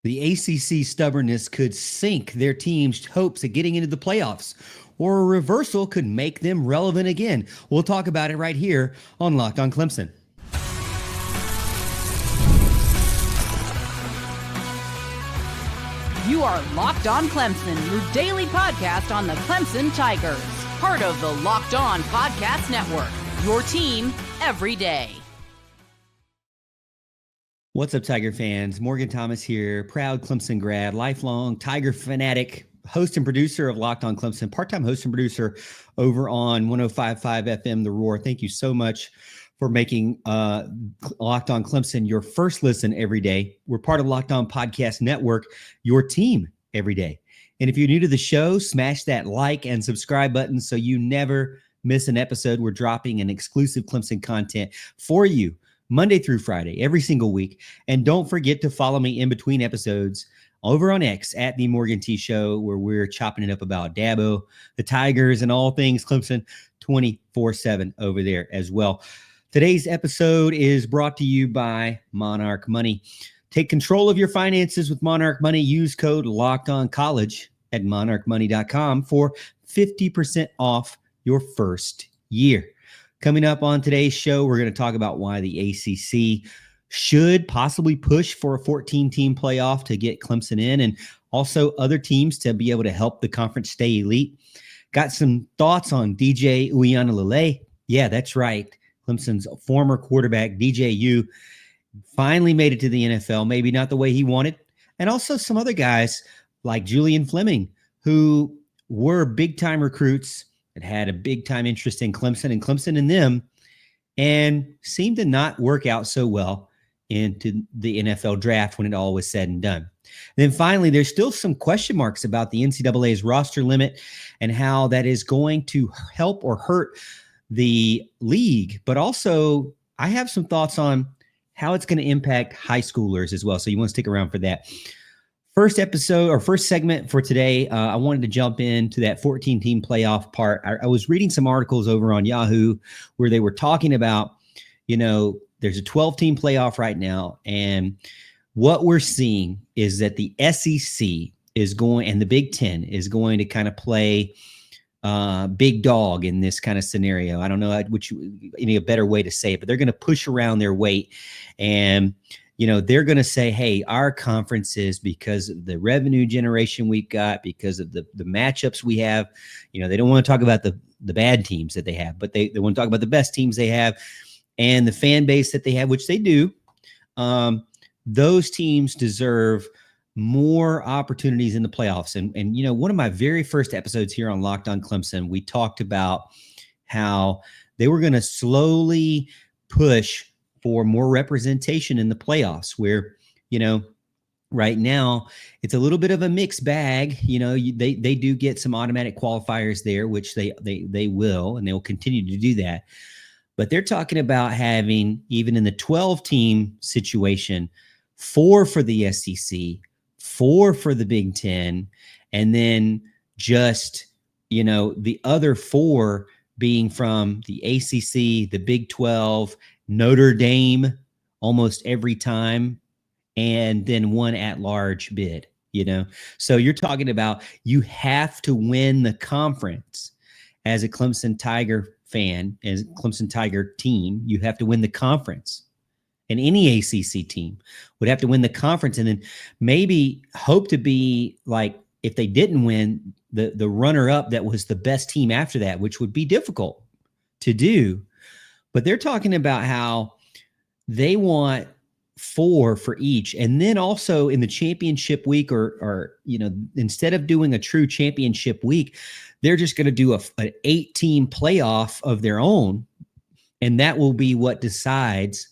The ACC stubbornness could sink their team's hopes of getting into the playoffs, or a reversal could make them relevant again. We'll talk about it right here on Locked on Clemson. You are Locked on Clemson, your daily podcast on the Clemson Tigers. Part of the Locked on Podcast Network, your team every day. What's up, Tiger fans? Morgan Thomas here, proud Clemson grad, lifelong Tiger fanatic, host and producer of Locked on Clemson, part-time host and producer over on 105.5 FM The Roar. Thank you so much for making Locked on Clemson your first listen every day. We're part of Locked on Podcast Network, your team every day. And if you're new to the show, smash that like and subscribe button so you never miss an episode. We're dropping an exclusive Clemson content for you Monday through Friday, every single week. And don't forget to follow me in between episodes over on X at The Morgan T Show, where we're chopping it up about Dabo, the Tigers, and all things Clemson 24/7 over there as well. Today's episode is brought to you by Monarch Money. Take control of your finances with Monarch Money. Use code LOCKEDONCollege at monarchmoney.com for 50% off your first year. Coming up on today's show, we're going to talk about why the ACC should possibly push for a 14-team playoff to get Clemson in, and also other teams to be able to help the conference stay elite. Got some thoughts on DJ Uiagalelei. Yeah, that's right. Clemson's former quarterback, DJ U, finally made it to the NFL, maybe not the way he wanted. And also some other guys like Julian and Fleming, who were big-time recruits that had a big-time interest in Clemson and Clemson in them, and seemed to not work out so well into the NFL draft when it all was said and done. And then finally, there's still some question marks about the NCAA's roster limit and how that is going to help or hurt the league. But also, I have some thoughts on how it's going to impact high schoolers as well. So you want to stick around for that. First episode or first segment for today, I wanted to jump into that 14-team playoff part. I was reading some articles over on Yahoo where they were talking about, there's a 12-team playoff right now. And what we're seeing is that the SEC is going, and the Big Ten is going to kind of play big dog in this kind of scenario. I don't know any a better way to say it, but they're going to push around their weight, and they're going to say, hey, our conferences, because of the revenue generation we've got, because of the matchups we have, they don't want to talk about the bad teams that they have, but they want to talk about the best teams they have and the fan base that they have, which they do. Those teams deserve more opportunities in the playoffs. And one of my very first episodes here on Locked on Clemson, we talked about how they were going to slowly push for more representation in the playoffs, where, right now it's a little bit of a mixed bag. They do get some automatic qualifiers there, which they will, and they'll continue to do that. But they're talking about having, even in the 12-team situation, 4 for the SEC, 4 for the Big Ten, and then just, the other 4 being from the ACC, the Big 12, Notre Dame almost every time, and then 1 at-large bid, So you're talking about you have to win the conference as a Clemson Tiger fan, as a Clemson Tiger team. You have to win the conference. And any ACC team would have to win the conference, and then maybe hope to be like, if they didn't win, the runner-up that was the best team after that, which would be difficult to do. But they're talking about how they want 4 for each. And then also in the championship week, or instead of doing a true championship week, they're just going to do an 8-team playoff of their own. And that will be what decides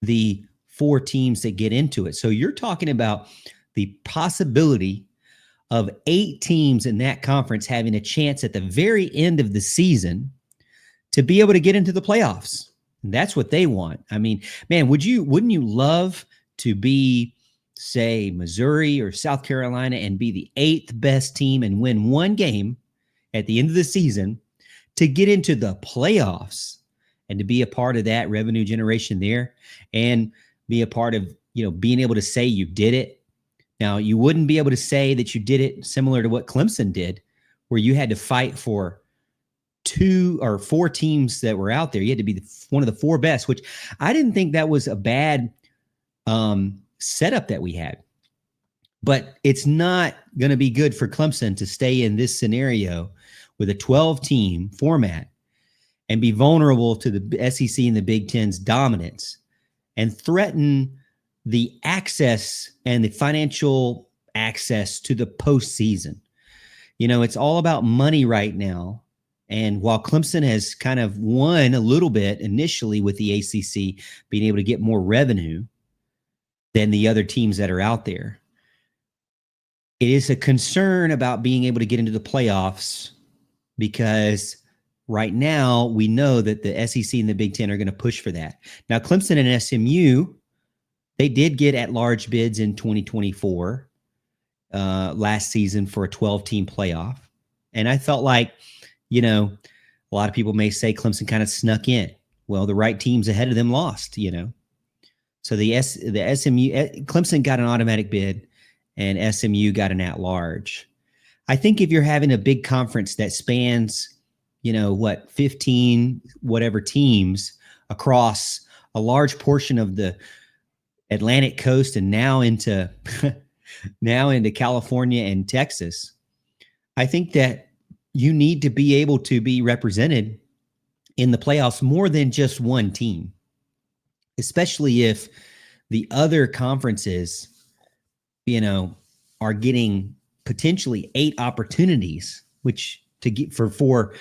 the 4 teams that get into it. So you're talking about the possibility of 8 teams in that conference having a chance at the very end of the season to be able to get into the playoffs. And that's what they want. I mean, man, wouldn't you love to be, say, Missouri or South Carolina and be the 8th best team and win 1 game at the end of the season to get into the playoffs and to be a part of that revenue generation there, and be a part of, being able to say you did it Now, you wouldn't be able to say that you did it similar to what Clemson did, where you had to fight for 2 or 4 teams that were out there. You had to be one of the 4 best, which I didn't think that was a bad setup that we had. But it's not going to be good for Clemson to stay in this scenario with a 12-team format and be vulnerable to the SEC and the Big Ten's dominance and threaten the access and the financial access to the postseason. You know, it's all about money right now. And while Clemson has kind of won a little bit initially with the ACC being able to get more revenue than the other teams that are out there, it is a concern about being able to get into the playoffs, because right now we know that the SEC and the Big Ten are going to push for that. Now, Clemson and SMU, they did get at-large bids in 2024 last season for a 12-team playoff. And I felt like, you know, a lot of people may say Clemson kind of snuck in. Well, the right teams ahead of them lost, you know. So the SMU, Clemson got an automatic bid and SMU got an at-large. I think if you're having a big conference that spans, you know, 15 whatever teams across a large portion of the Atlantic coast and now into California and Texas, I think that you need to be able to be represented in the playoffs more than just one team, especially if the other conferences, you know, are getting potentially 8 opportunities, which to get for four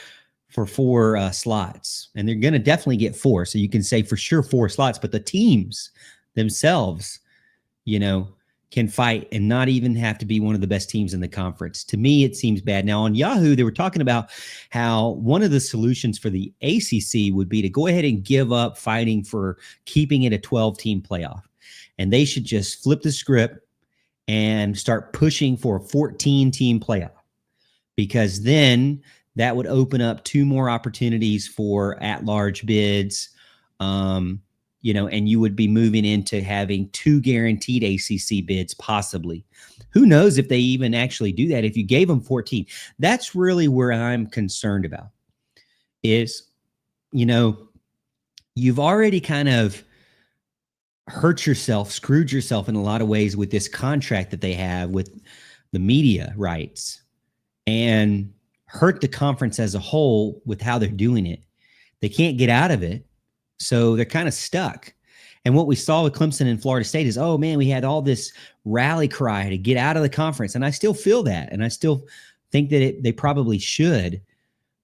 slots, and they're going to definitely get 4. So you can say for sure 4 slots, but the teams themselves, you know, can fight and not even have to be one of the best teams in the conference. To me, it seems bad. Now on Yahoo, they were talking about how one of the solutions for the ACC would be to go ahead and give up fighting for keeping it a 12-team playoff. And they should just flip the script and start pushing for a 14-team playoff, because then that would open up 2 more opportunities for at-large bids, you know, and you would be moving into having 2 guaranteed ACC bids, possibly. Who knows if they even actually do that if you gave them 14. That's really where I'm concerned about is, you know, you've already kind of hurt yourself, screwed yourself in a lot of ways with this contract that they have with the media rights, and hurt the conference as a whole with how they're doing it. They can't get out of it, so they're kind of stuck. And what we saw with Clemson and Florida State is, oh man, we had all this rally cry to get out of the conference, and I still feel that, and I still think that they probably should.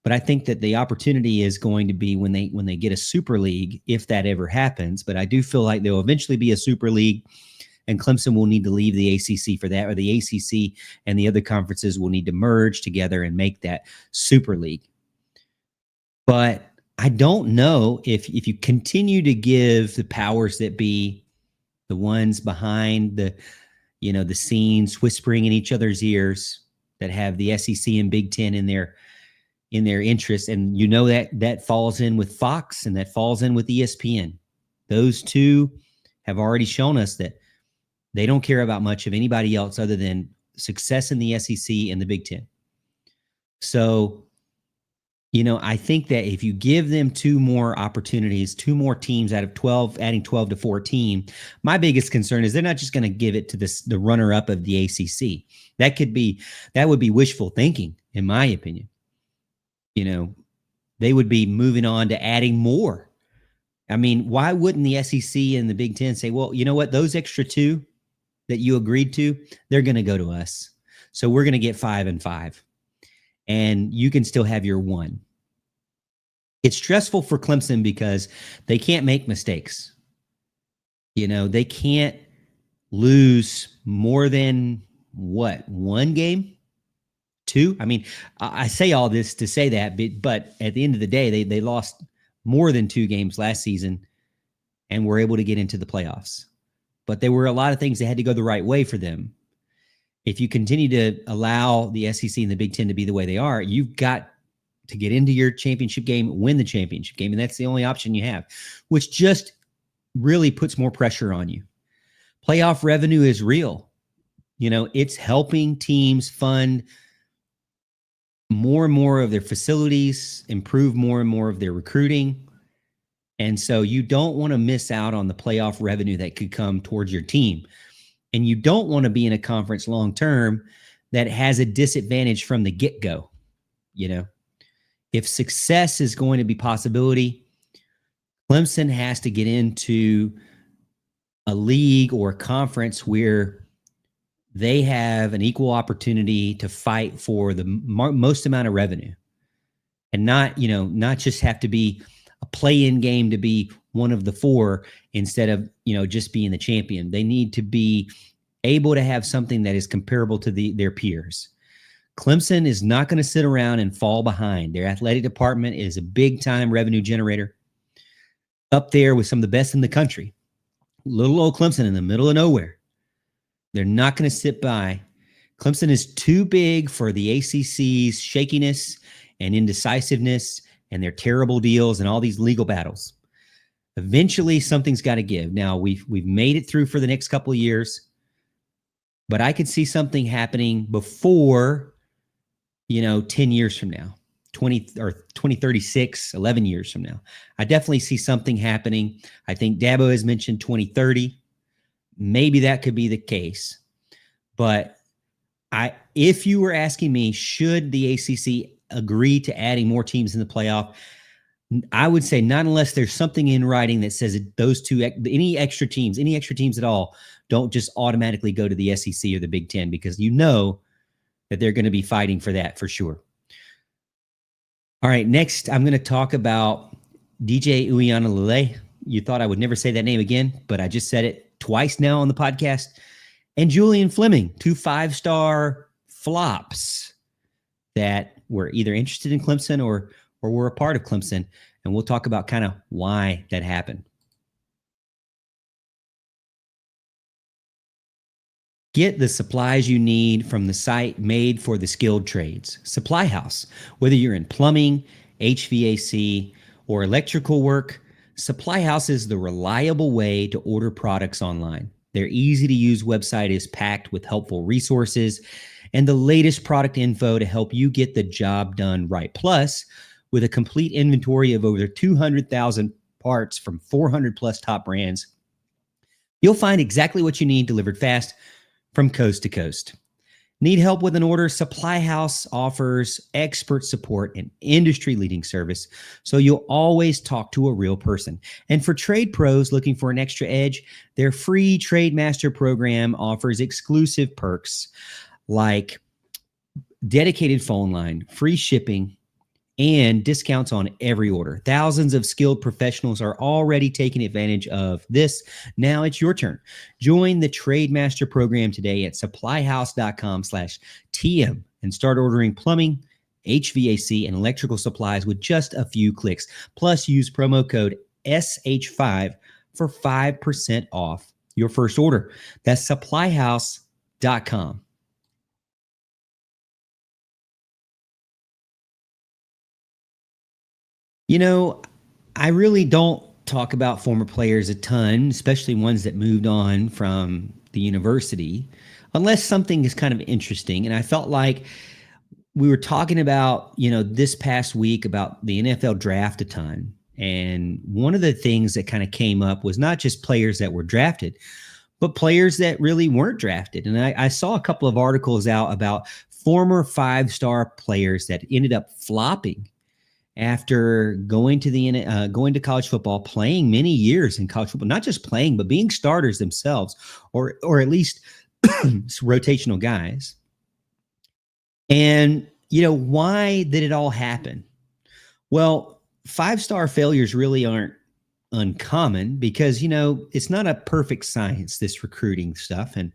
But I think that the opportunity is going to be when they get a super league, if that ever happens. But I do feel like there will eventually be a super league, and Clemson will need to leave the ACC for that, or the ACC and the other conferences will need to merge together and make that super league. But I don't know if you continue to give the powers that be, the ones behind the, you know, the scenes, whispering in each other's ears, that have the SEC and Big Ten in their interest. And you know that falls in with Fox and that falls in with ESPN. Those two have already shown us that they don't care about much of anybody else other than success in the SEC and the Big Ten. So, you know, I think that if you give them 2 more opportunities, 2 more teams out of 12, adding 12 to 14, my biggest concern is they're not just going to give it to the runner-up of the ACC. That would be wishful thinking, in my opinion. You know, they would be moving on to adding more. I mean, why wouldn't the SEC and the Big Ten say, well, you know what, those extra 2 that you agreed to, they're going to go to us. So we're going to get 5 and 5. And you can still have your 1. It's stressful for Clemson because they can't make mistakes. You know, they can't lose more than, 1 game? 2? I mean, I say all this to say that, but at the end of the day, they lost more than 2 games last season and were able to get into the playoffs. But there were a lot of things that had to go the right way for them. If you continue to allow the SEC and the Big Ten to be the way they are, you've got to get into your championship game, win the championship game, and that's the only option you have, which just really puts more pressure on you. Playoff revenue is real. It's helping teams fund more and more of their facilities, improve more and more of their recruiting. And so you don't want to miss out on the playoff revenue that could come towards your team. And you don't want to be in a conference long-term that has a disadvantage from the get-go. If success is going to be possibility, Clemson has to get into a league or a conference where they have an equal opportunity to fight for the most amount of revenue, and not just have to be a play-in game to be one of the four instead of, just being the champion. They need to be able to have something that is comparable to their peers. Clemson is not going to sit around and fall behind. Their athletic department is a big-time revenue generator, up there with some of the best in the country. Little old Clemson in the middle of nowhere. They're not going to sit by. Clemson is too big for the ACC's shakiness and indecisiveness and their terrible deals and all these legal battles. Eventually, something's got to give. Now, we've made it through for the next couple of years, but I could see something happening before, 10 years from now, 2036, 11 years from now. I definitely see something happening. I think Dabo has mentioned 2030. Maybe that could be the case. But if you were asking me, should the ACC agree to adding more teams in the playoff, I would say not unless there's something in writing that says those two, any extra teams at all, don't just automatically go to the SEC or the Big Ten, because that they're going to be fighting for that for sure. All right, next I'm going to talk about DJ Uiagalelei. You thought I would never say that name again, but I just said it twice now on the podcast. And Julian Fleming, 2 5-star flops that were either interested in Clemson or were a part of Clemson. And we'll talk about kind of why that happened. Get the supplies you need from the site made for the skilled trades. Supply House. Whether you're in plumbing, HVAC, or electrical work, Supply House is the reliable way to order products online. Their easy-to-use website is packed with helpful resources and the latest product info to help you get the job done right. Plus, with a complete inventory of over 200,000 parts from 400-plus top brands, you'll find exactly what you need delivered fast from coast to coast. Need help with an order? Supply House offers expert support and industry-leading service, so you'll always talk to a real person. And for trade pros looking for an extra edge, their free Trade Master program offers exclusive perks like dedicated phone line, free shipping, and discounts on every order. Thousands of skilled professionals are already taking advantage of this. Now it's your turn. Join the Trade Master program today at supplyhouse.com/TM and start ordering plumbing, HVAC, and electrical supplies with just a few clicks. Plus, use promo code SH5 for 5% off your first order. That's supplyhouse.com. I really don't talk about former players a ton, especially ones that moved on from the university, unless something is kind of interesting. And I felt like we were talking about, this past week about the NFL draft a ton. And one of the things that kind of came up was not just players that were drafted, but players that really weren't drafted. And I saw a couple of articles out about former 5-star players that ended up flopping after going to college football, playing many years in college football, not just playing, but being starters themselves, or at least rotational guys. And, why did it all happen? Well, 5-star failures really aren't uncommon because, it's not a perfect science, this recruiting stuff. And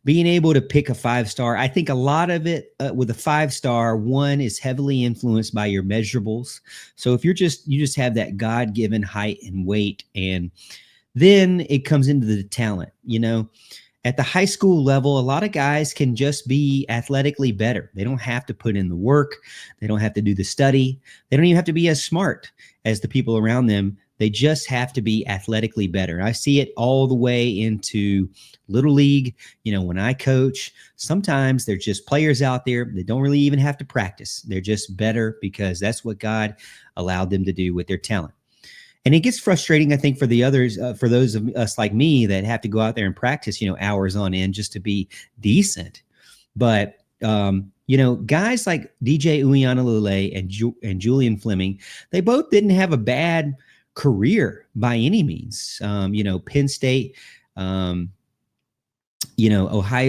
being able to pick a 5-star, I think a lot of it with a 5-star, one is heavily influenced by your measurables. So if you just have that God-given height and weight, and then it comes into the talent, at the high school level, a lot of guys can just be athletically better. They don't have to put in the work. They don't have to do the study. They don't even have to be as smart as the people around them They just have to be athletically better. I see it all the way into Little League. When I coach, sometimes there's just players out there that don't really even have to practice. They're just better because that's what God allowed them to do with their talent. And it gets frustrating, I think, for the others, for those of us like me that have to go out there and practice, hours on end just to be decent. But, guys like DJ Uiagalelei and Julian Fleming, they both didn't have a bad career by any means. Penn State, Ohio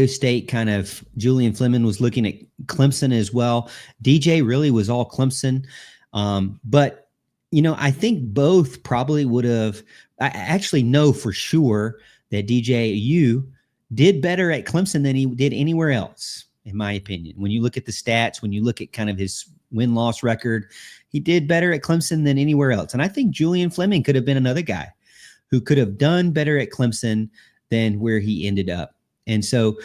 State, kind of Julian Fleming was looking at Clemson as well. DJ really was all Clemson. But I think both probably would have. I actually know for sure that DJ did better at Clemson than he did anywhere else, in my opinion. When you look at the stats, when you look at kind of his win-loss record, he did better at Clemson than anywhere else. And I think Julian Fleming could have been another guy who could have done better at Clemson than where he ended up. And so,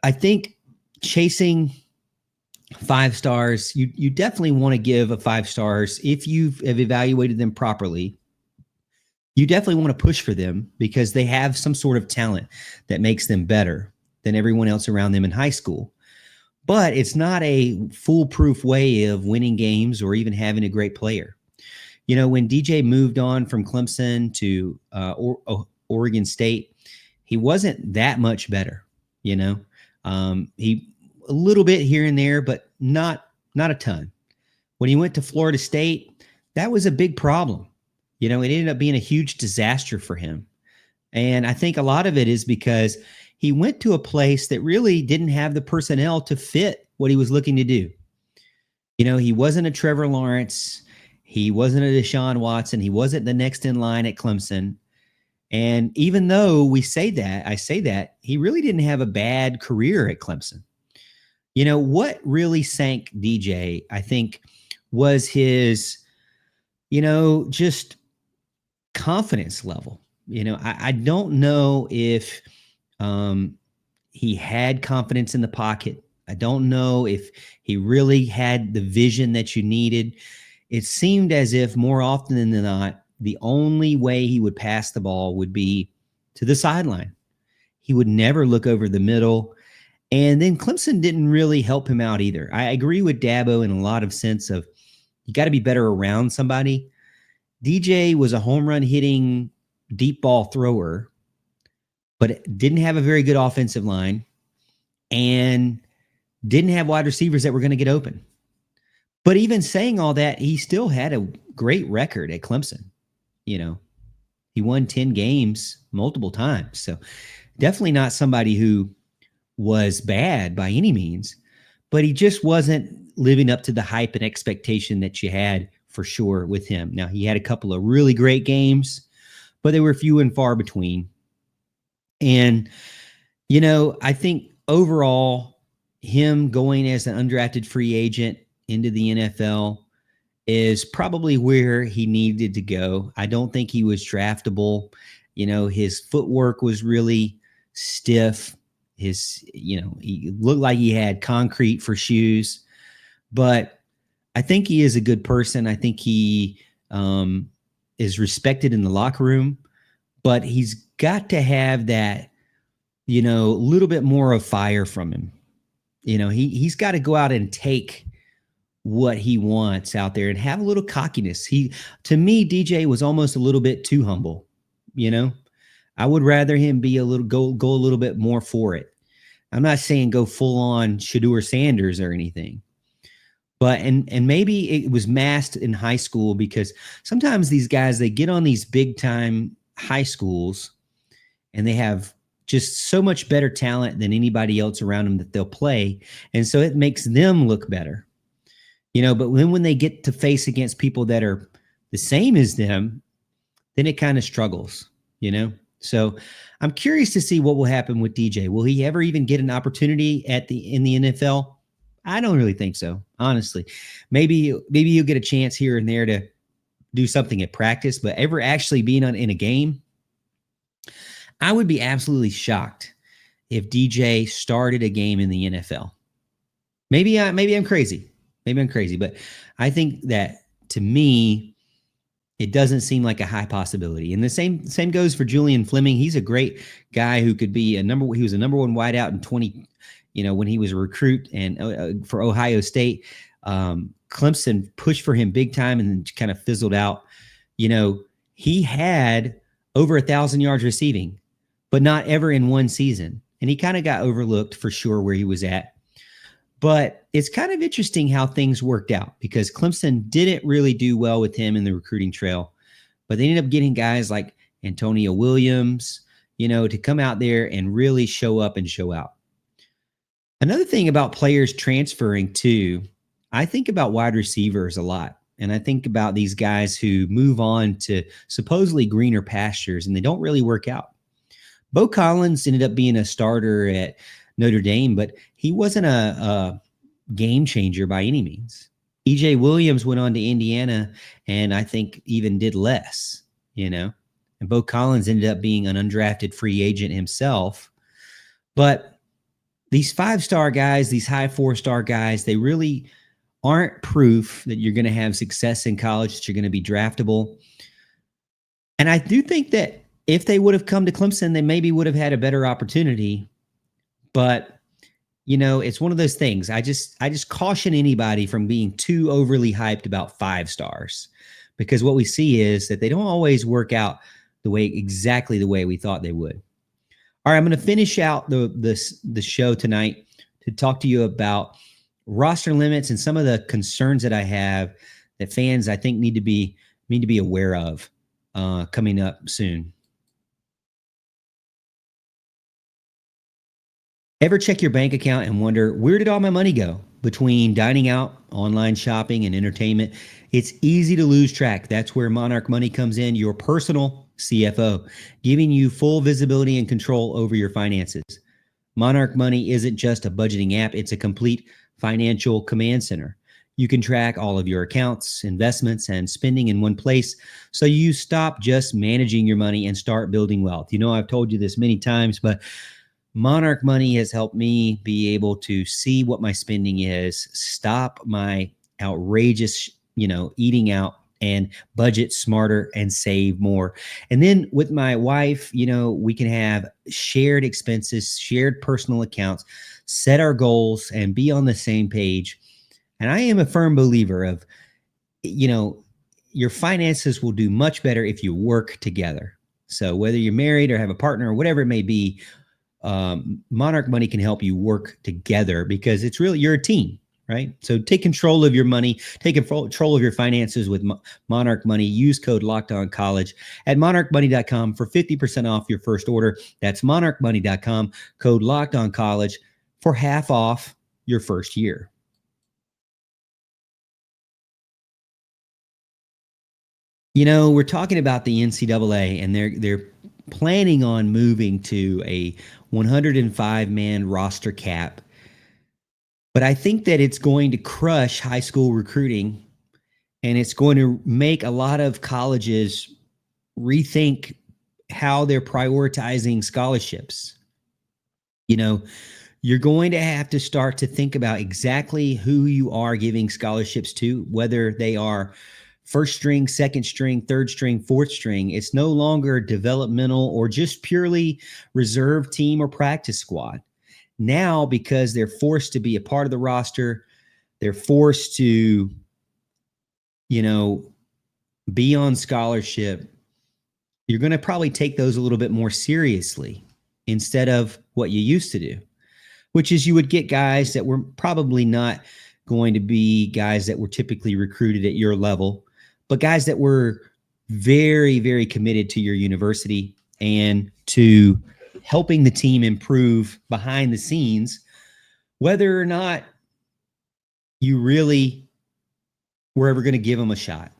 I think chasing 5 stars, you definitely want to give a 5 stars if you have evaluated them properly. You definitely want to push for them because they have some sort of talent that makes them better than everyone else around them in high school. But it's not a foolproof way of winning games or even having a great player. When DJ moved on from Clemson to Oregon State, he wasn't that much better. He a little bit here and there, but not a ton. When he went to Florida State, that was a big problem. It ended up being a huge disaster for him. And I think a lot of it is because he went to a place that really didn't have the personnel to fit what he was looking to do. He wasn't a Trevor Lawrence. He wasn't a Deshaun Watson. He wasn't the next in line at Clemson. And even though I say that, he really didn't have a bad career at Clemson. What really sank DJ, I think, was his, just confidence level. I don't know if he had confidence in the pocket. I don't know if he really had the vision that you needed. It seemed as if more often than not, the only way he would pass the ball would be to the sideline. He would never look over the middle. And then Clemson didn't really help him out either. I agree with Dabo in a lot of sense of you got to be better around somebody. DJ was a home run hitting deep ball thrower, but didn't have a very good offensive line and didn't have wide receivers that were going to get open. But even saying all that, he still had a great record at Clemson. He won 10 games multiple times. So definitely not somebody who was bad by any means, but he just wasn't living up to the hype and expectation that you had for sure with him. Now, he had a couple of really great games, but they were few and far between. And, I think overall, him going as an undrafted free agent into the NFL is probably where he needed to go. I don't think he was draftable. His footwork was really stiff. He looked like he had concrete for shoes, but I think he is a good person. I think he is respected in the locker room, but he's got to have that, little bit more of fire from him. He's got to go out and take what he wants out there and have a little cockiness. To me, DJ was almost a little bit too humble. I would rather him be go a little bit more for it. I'm not saying go full on Shedeur Sanders or anything, but and maybe it was masked in high school because sometimes these guys, they get on these big time high schools and they have just so much better talent than anybody else around them that they'll play. And so it makes them look better, but when they get to face against people that are the same as them, then it kind of struggles, So I'm curious to see what will happen with DJ. Will he ever even get an opportunity in the NFL? I don't really think so, honestly. Maybe he'll get a chance here and there to do something at practice, but ever actually being in a game, I would be absolutely shocked if DJ started a game in the NFL. Maybe I'm crazy. But I think that, to me, it doesn't seem like a high possibility. And the same goes for Julian Fleming. He's a great guy who could be he was a number one wideout in 20, when he was a recruit and for Ohio State. Clemson pushed for him big time and then kind of fizzled out. He had over 1,000 yards receiving, but not ever in one season. And he kind of got overlooked for sure where he was at. But it's kind of interesting how things worked out because Clemson didn't really do well with him in the recruiting trail, but they ended up getting guys like Antonio Williams, to come out there and really show up and show out. Another thing about players transferring too, I think about wide receivers a lot. And I think about these guys who move on to supposedly greener pastures and they don't really work out. Bo Collins ended up being a starter at Notre Dame, but he wasn't a game changer by any means. EJ Williams went on to Indiana and I think even did less, and Bo Collins ended up being an undrafted free agent himself. But these 5-star guys, these high 4-star guys, they really aren't proof that you're going to have success in college, that you're going to be draftable. And I do think that if they would have come to Clemson, they maybe would have had a better opportunity. But, it's one of those things. I just caution anybody from being too overly hyped about 5 stars, because what we see is that they don't always work out exactly the way we thought they would. All right, I'm going to finish out the show tonight to talk to you about roster limits and some of the concerns that I have that fans, I think, need to be aware of coming up soon. Ever check your bank account and wonder, where did all my money go? Between dining out, online shopping, and entertainment, it's easy to lose track. That's where Monarch Money comes in, your personal CFO, giving you full visibility and control over your finances. Monarch Money isn't just a budgeting app, it's a complete financial command center. You can track all of your accounts, investments, and spending in one place, so you stop just managing your money and start building wealth. I've told you this many times, but Monarch Money has helped me be able to see what my spending is, stop my outrageous, eating out, and budget smarter and save more. And then with my wife, we can have shared expenses, shared personal accounts, set our goals, and be on the same page. And I am a firm believer of, your finances will do much better if you work together. So whether you're married or have a partner or whatever it may be, Monarch Money can help you work together because it's really, you're a team, right? So take control of your money, take control of your finances with Monarch Money. Use code LOCKEDONCollege at monarchmoney.com for 50% off your first order. That's monarchmoney.com, code LOCKEDONCollege for half off your first year. We're talking about the NCAA, and they're planning on moving to a 105-man roster cap. But I think that it's going to crush high school recruiting, and it's going to make a lot of colleges rethink how they're prioritizing scholarships. You're going to have to start to think about exactly who you are giving scholarships to, whether they are first string, second string, third string, fourth string. It's no longer developmental or just purely reserve team or practice squad. Now, because they're forced to be a part of the roster, they're forced to, be on scholarship, you're going to probably take those a little bit more seriously instead of what you used to do, which is you would get guys that were probably not going to be guys that were typically recruited at your level, but guys that were very, very committed to your university and to helping the team improve behind the scenes, whether or not you really were ever going to give them a shot.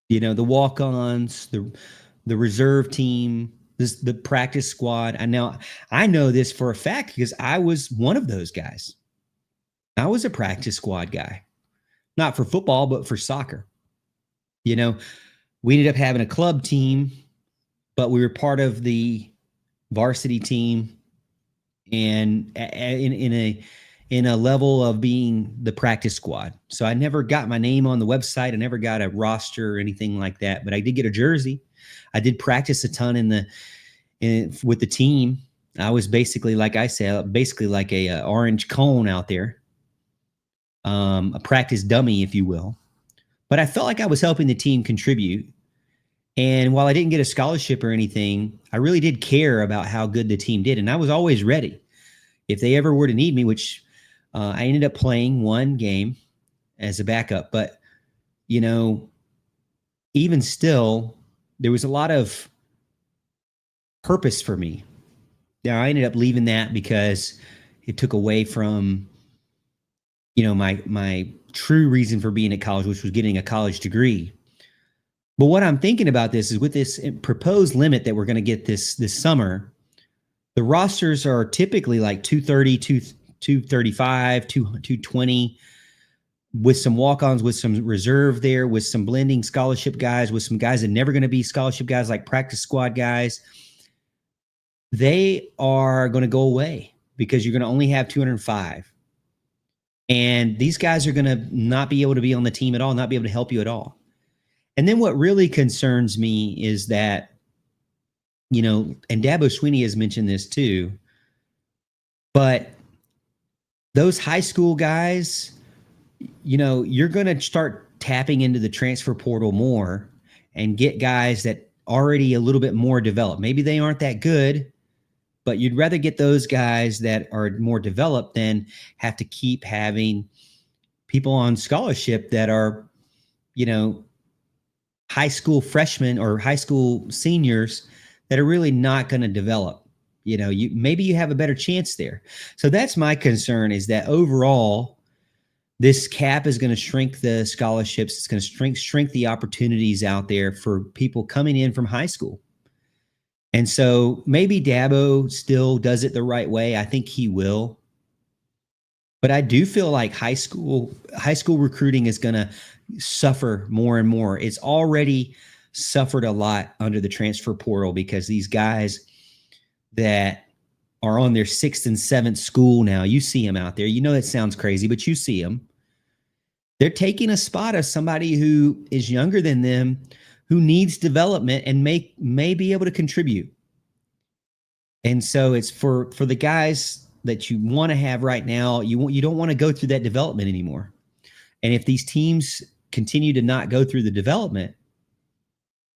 The walk-ons, the reserve team, the practice squad. I know this for a fact because I was one of those guys. I was a practice squad guy, not for football, but for soccer. We ended up having a club team, but we were part of the varsity team. And in in a level of being the practice squad. So I never got my name on the website. I never got a roster or anything like that, but I did get a jersey. I did practice a ton with the team. I was basically, like I said, basically like a orange cone out there, a practice dummy, if you will. But I felt like I was helping the team contribute. And while I didn't get a scholarship or anything, I really did care about how good the team did. And I was always ready if they ever were to need me, which I ended up playing one game as a backup. But, you know, even still, there was a lot of purpose for me. Now, I ended up leaving that because it took away from, you know, my true reason for being at college, which was getting a college degree. But what I'm thinking about this is with this proposed limit that we're going to get this summer, the rosters are typically like 230, 235, 220, with some walk-ons, with some reserve there, with some blending scholarship guys, with some guys that are never going to be scholarship guys like practice squad guys. They are going to go away because you're going to only have 205. And these guys are going to not be able to be on the team at all, not be able to help you at all. And then what really concerns me is that, you know, and Dabo Swinney has mentioned this too, but those high school guys, you know, you're going to start tapping into the transfer portal more and get guys that already a little bit more developed. Maybe they aren't that good, but you'd rather get those guys that are more developed than have to keep having people on scholarship that are, you know, high school freshmen or high school seniors that are really not going to develop. You know, maybe you have a better chance there. So that's my concern, is that overall, this cap is going to shrink the scholarships. It's going to shrink the opportunities out there for people coming in from high school. And so maybe Dabo still does it the right way. I think he will. But I do feel like high school recruiting is going to suffer more and more. It's already suffered a lot under the transfer portal because these guys that are on their 6th and 7th school now, you see them out there. You know, that sounds crazy, but you see them. They're taking a spot of somebody who is younger than them, who needs development and may be able to contribute. And so it's for the guys that you want to have right now. You don't want to go through that development anymore. And if these teams continue to not go through the development,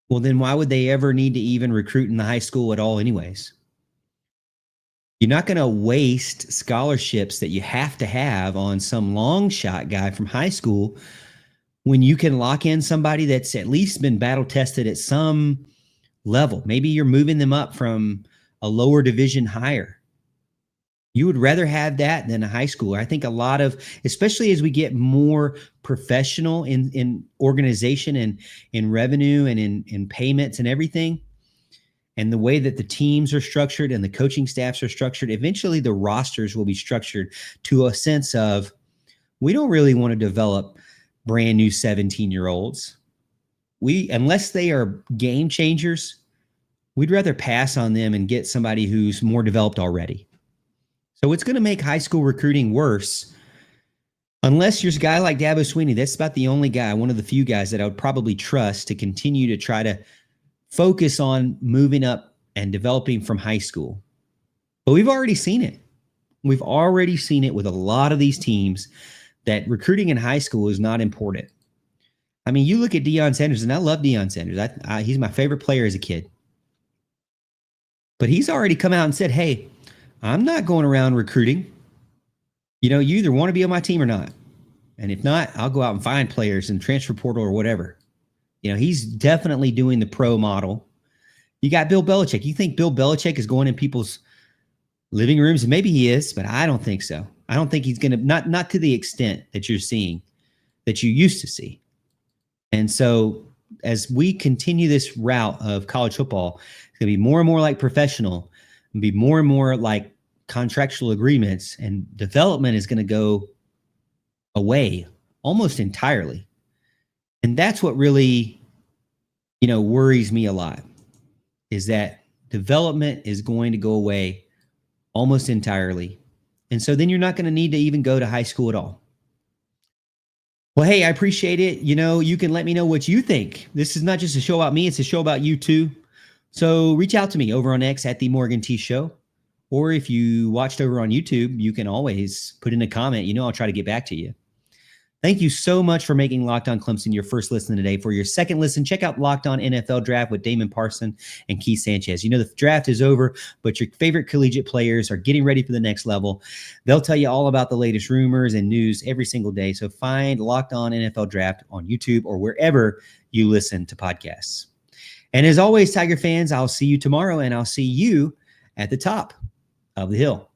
well, then why would they ever need to even recruit in the high school at all anyways? You're not going to waste scholarships that you have to have on some long shot guy from high school when you can lock in somebody that's at least been battle tested at some level. Maybe you're moving them up from a lower division higher. You would rather have that than a high schooler. I think a lot of, especially as we get more professional in organization and in revenue and in payments and everything, and the way that the teams are structured and the coaching staffs are structured, eventually the rosters will be structured to a sense of, we don't really want to develop brand new 17-year-olds. Unless they are game changers, we'd rather pass on them and get somebody who's more developed already. So it's going to make high school recruiting worse unless you're a guy like Dabo Swinney. That's about the only guy, one of the few guys that I would probably trust to continue to try to focus on moving up and developing from high school. But we've already seen it. We've already seen it with a lot of these teams that recruiting in high school is not important. I mean, you look at Deion Sanders, and I love Deion Sanders. He's my favorite player as a kid. But he's already come out and said, hey, I'm not going around recruiting. You know, you either want to be on my team or not. And if not, I'll go out and find players in transfer portal or whatever. You know, he's definitely doing the pro model. You got Bill Belichick. You think Bill Belichick is going in people's living rooms? Maybe he is, but I don't think so. I don't think he's going to, not to the extent that you're seeing, that you used to see. And so as we continue this route of college football, it's going to be more and more like professional, and be more and more like contractual agreements, and development is going to go away almost entirely. And that's what really, you know, worries me a lot, is that development is going to go away almost entirely. And so then you're not going to need to even go to high school at all. Well, hey, I appreciate it. You can let me know what you think. This is not just a show about me. It's a show about you too. So reach out to me over on X at The Morgan T Show. Or if you watched over on YouTube, you can always put in a comment. I'll try to get back to you. Thank you so much for making Locked On Clemson your first listen today. For your second listen, check out Locked On NFL Draft with Damon Parson and Keith Sanchez. The draft is over, but your favorite collegiate players are getting ready for the next level. They'll tell you all about the latest rumors and news every single day. So find Locked On NFL Draft on YouTube or wherever you listen to podcasts. And as always, Tiger fans, I'll see you tomorrow, and I'll see you at the top of the hill.